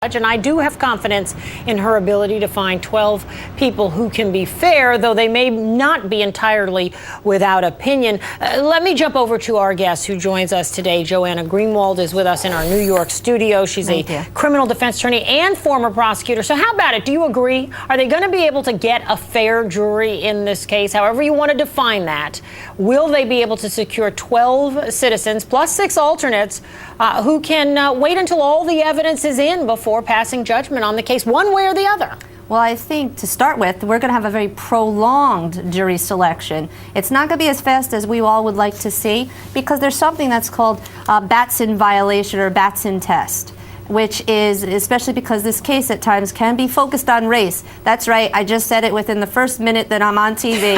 And I do have confidence in her ability to find 12 people who can be fair, though they may not be entirely without opinion. Let me jump over to our guest who joins us today. Joanna Greenwald is with us in our New York studio. She's a criminal defense attorney and former prosecutor. So how about it? Do you agree? Are they going to be able to get a fair jury in this case, however you want to define that? Will they be able to secure 12 citizens plus 6 alternates who can wait until all the evidence is in before passing judgment on the case, one way or the other? Well, I think to start with, we're going to have a very prolonged jury selection. It's not going to be as fast as we all would like to see because there's something that's called Batson violation or Batson test, which is, especially because this case at times can be focused on race. That's right, I just said it within the first minute that I'm on TV.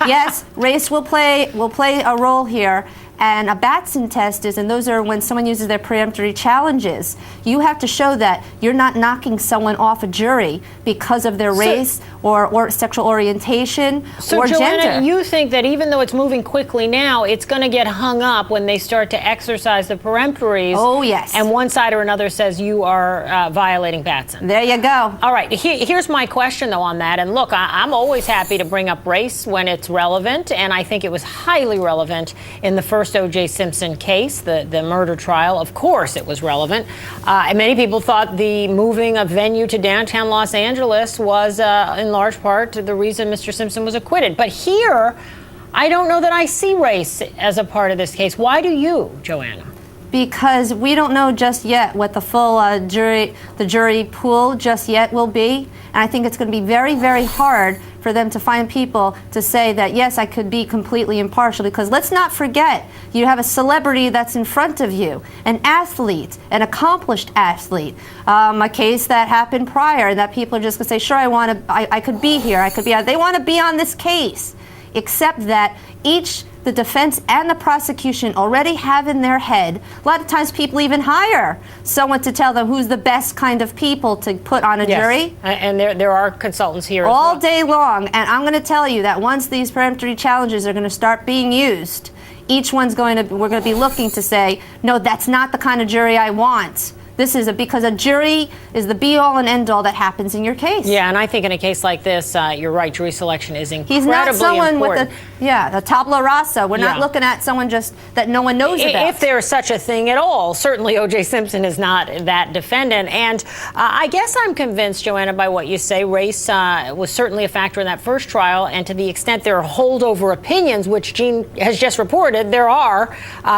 Yes, race will play a role here. And a Batson test is, and those are when someone uses their preemptory challenges. You have to show that you're not knocking someone off a jury because of their race or sexual orientation or Joanna, gender. You think that even though it's moving quickly now, it's going to get hung up when they start to exercise the peremptories? Oh, yes. And one side or another says you are violating Batson. There you go. All right. Here's my question, though, on that. And look, I'm always happy to bring up race when it's relevant, and I think it was highly relevant in the first O.J. Simpson case, the murder trial. Of course it was relevant. And many people thought the moving a venue to downtown Los Angeles was, in large part, the reason Mr. Simpson was acquitted. But here, I don't know that I see race as a part of this case. Why do you, Joanna? Because we don't know just yet what the full jury pool just yet will be. And I think it's going to be very, very hard for them to find people to say that, yes, I could be completely impartial. Because let's not forget, you have a celebrity that's in front of you, an athlete, an accomplished athlete, a case that happened prior that people are just going to say, sure, I could be here, I could be out. They want to be on this case, except that the defense and the prosecution already have in their head, a lot of times people even hire someone to tell them who's the best kind of people to put on a jury. And there are consultants here all day long. And I'm going to tell you that once these peremptory challenges are going to start being used, we're going to be looking to say, no, that's not the kind of jury I want. This is because a jury is the be-all and end-all that happens in your case. Yeah, and I think in a case like this, you're right, jury selection is incredibly important. He's not someone with the tabula rasa. We're not looking at someone just that no one knows about. If there is such a thing at all. Certainly O.J. Simpson is not that defendant. And I guess I'm convinced, Joanna, by what you say, race was certainly a factor in that first trial. And to the extent there are holdover opinions, which Gene has just reported, there are,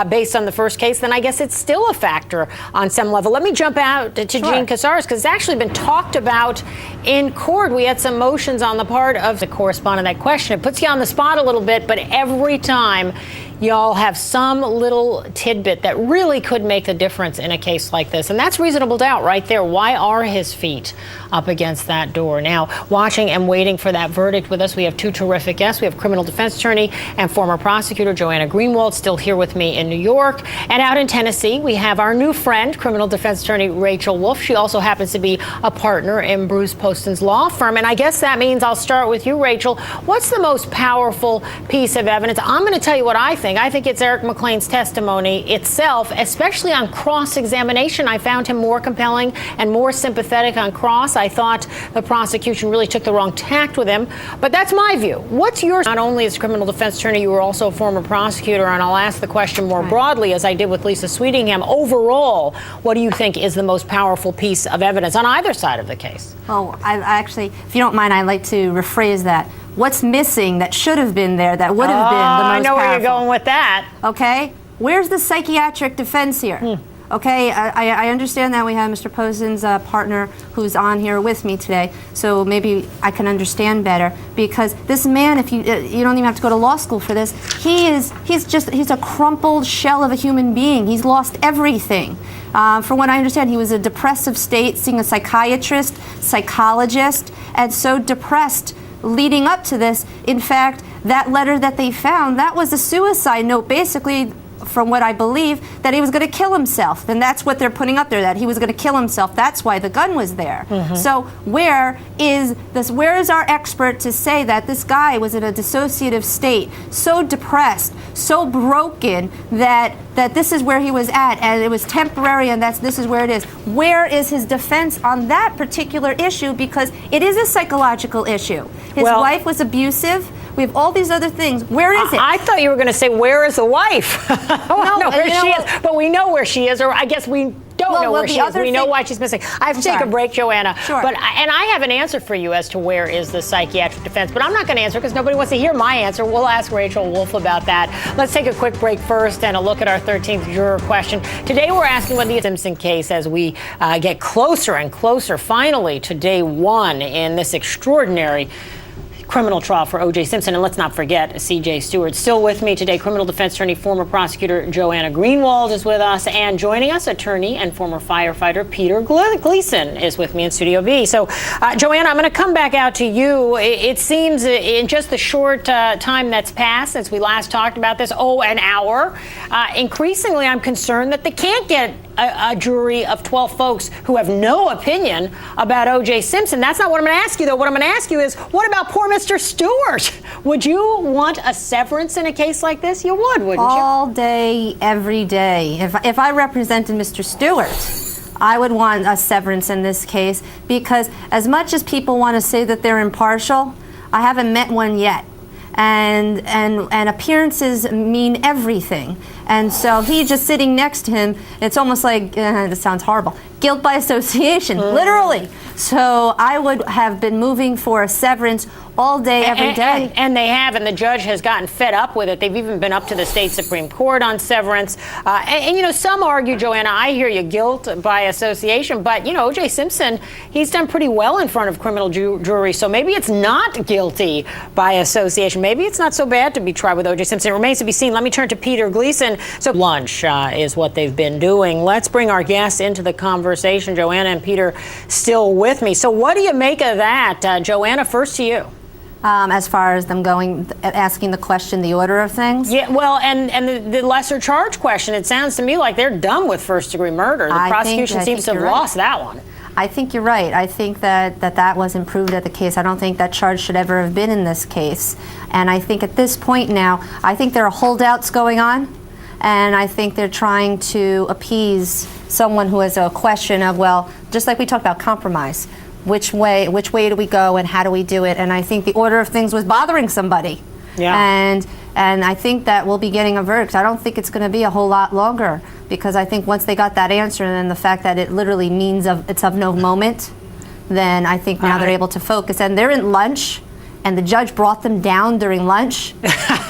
based on the first case, then I guess it's still a factor on some level. Let me jump out to Gene Casares, because it's actually been talked about in court. We had some motions on the part of the correspondent. That question, it puts you on the spot a little bit, but every time y'all have some little tidbit that really could make a difference in a case like this. And that's reasonable doubt right there. Why are his feet up against that door? Now, watching and waiting for that verdict with us, we have two terrific guests. We have criminal defense attorney and former prosecutor Joanna Greenwald, still here with me in New York. And out in Tennessee, we have our new friend, criminal defense attorney Rachel Wolf. She also happens to be a partner in Bruce Poston's law firm. And I guess that means I'll start with you, Rachel. What's the most powerful piece of evidence? I'm going to tell you what I think. I think it's Eric McLean's testimony itself, especially on cross-examination. I found him more compelling and more sympathetic on cross. I thought the prosecution really took the wrong tact with him. But that's my view. What's yours? Not only as a criminal defense attorney, you were also a former prosecutor, and I'll ask the question more broadly, as I did with Lisa Sweetingham. Overall, what do you think is the most powerful piece of evidence on either side of the case? Oh, I actually, if you don't mind, I'd like to rephrase that. What's missing that should have been there that would have been the most powerful? I know where you're going with that. Okay. Where's the psychiatric defense here? Okay, I understand that we have Mr. Poston's partner who's on here with me today, so maybe I can understand better. Because this man, if you don't even have to go to law school for this, he's a crumpled shell of a human being. He's lost everything. From what I understand, he was in a depressive state, seeing a psychiatrist, psychologist, and so depressed leading up to this. In fact, that letter that they found, that was a suicide note. Basically, from what I believe, that he was going to kill himself. And that's what they're putting up there, that he was going to kill himself. That's why the gun was there. So where is our expert to say that this guy was in a dissociative state, so depressed, so broken, that this is where he was at, and it was temporary, and this is where it is? Where is his defense on that particular issue? Because it is a psychological issue. His wife was abusive. We have all these other things. Where is it? I thought you were going to say, where is the wife? I don't know where she is, but we know where she is, or I guess we don't know where she is. We know why she's missing. I have to take a break, Joanna. Sure. And I have an answer for you as to where is the psychiatric defense, but I'm not going to answer because nobody wants to hear my answer. We'll ask Rachel Wolf about that. Let's take a quick break first and a look at our 13th juror question. Today we're asking whether the Simpson case, as we get closer and closer finally to day one in this extraordinary criminal trial for O.J. Simpson. And let's not forget C.J. Stewart. Still with me today, criminal defense attorney, former prosecutor Joanna Greenwald is with us, and joining us, attorney and former firefighter Peter Gleason is with me in Studio B. So, Joanna, I'm going to come back out to you. It seems in just the short time that's passed since we last talked about this, an hour, increasingly I'm concerned that they can't get a jury of 12 folks who have no opinion about O.J. Simpson. That's not what I'm going to ask you, though. What I'm going to ask you is, what about poor Mr. Stewart? Would you want a severance in a case like this? You would, wouldn't you? All day, every day. If I represented Mr. Stewart, I would want a severance in this case, because as much as people want to say that they're impartial, I haven't met one yet. And appearances mean everything. And so he just sitting next to him, it's almost like, this sounds horrible, guilt by association, literally. So I would have been moving for a severance all day, every day. And they have, and the judge has gotten fed up with it. They've even been up to the state Supreme Court on severance. And you know, some argue, Joanna, I hear you, guilt by association, but, you know, O.J. Simpson, he's done pretty well in front of criminal jury, so maybe it's not guilty by association. Maybe it's not so bad to be tried with O.J. Simpson. It remains to be seen. Let me turn to Peter Gleason. So lunch is what they've been doing. Let's bring our guests into the conversation. Joanna and Peter still with me. So what do you make of that? Joanna, first to you. As far as them asking the question, the order of things? Yeah, well, and the lesser charge question, it sounds to me like they're done with first-degree murder. The prosecution seems to have lost that one. I think you're right. I think that was improved at the case. I don't think that charge should ever have been in this case. And I think at this point now, I think there are holdouts going on. And I think they're trying to appease someone who has a question of, well, just like we talked about compromise. Which way do we go and how do we do it? And I think the order of things was bothering somebody. Yeah. And I think that we'll be getting a verdict. I don't think it's going to be a whole lot longer, because I think once they got that answer, and then the fact that it literally means it's of no moment, then I think now they're able to focus. And they're in lunch, and the judge brought them down during lunch,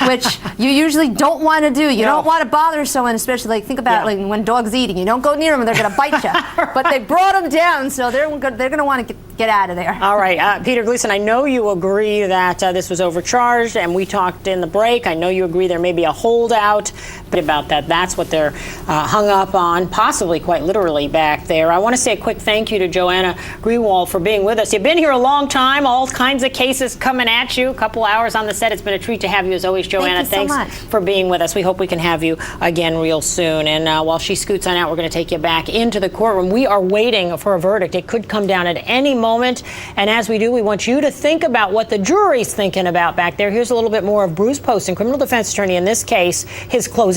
which you usually don't want to do. You don't want to bother someone, especially like think about like when dogs eating. You don't go near them, and they're going to bite you. Right. But they brought them down, so they're going to want to get out of there. All right, Peter Gleason, I know you agree that this was overcharged, and we talked in the break. I know you agree there may be a holdout about that. That's what they're hung up on, possibly quite literally back there. I want to say a quick thank you to Joanna Greenwald for being with us. You've been here a long time, all kinds of cases coming at you, a couple hours on the set. It's been a treat to have you as always, Joanna. Thanks so much for being with us. We hope we can have you again real soon. And while she scoots on out, we're going to take you back into the courtroom. We are waiting for a verdict. It could come down at any moment. And as we do, we want you to think about what the jury's thinking about back there. Here's a little bit more of Bruce Poston, criminal defense attorney in this case, his closing.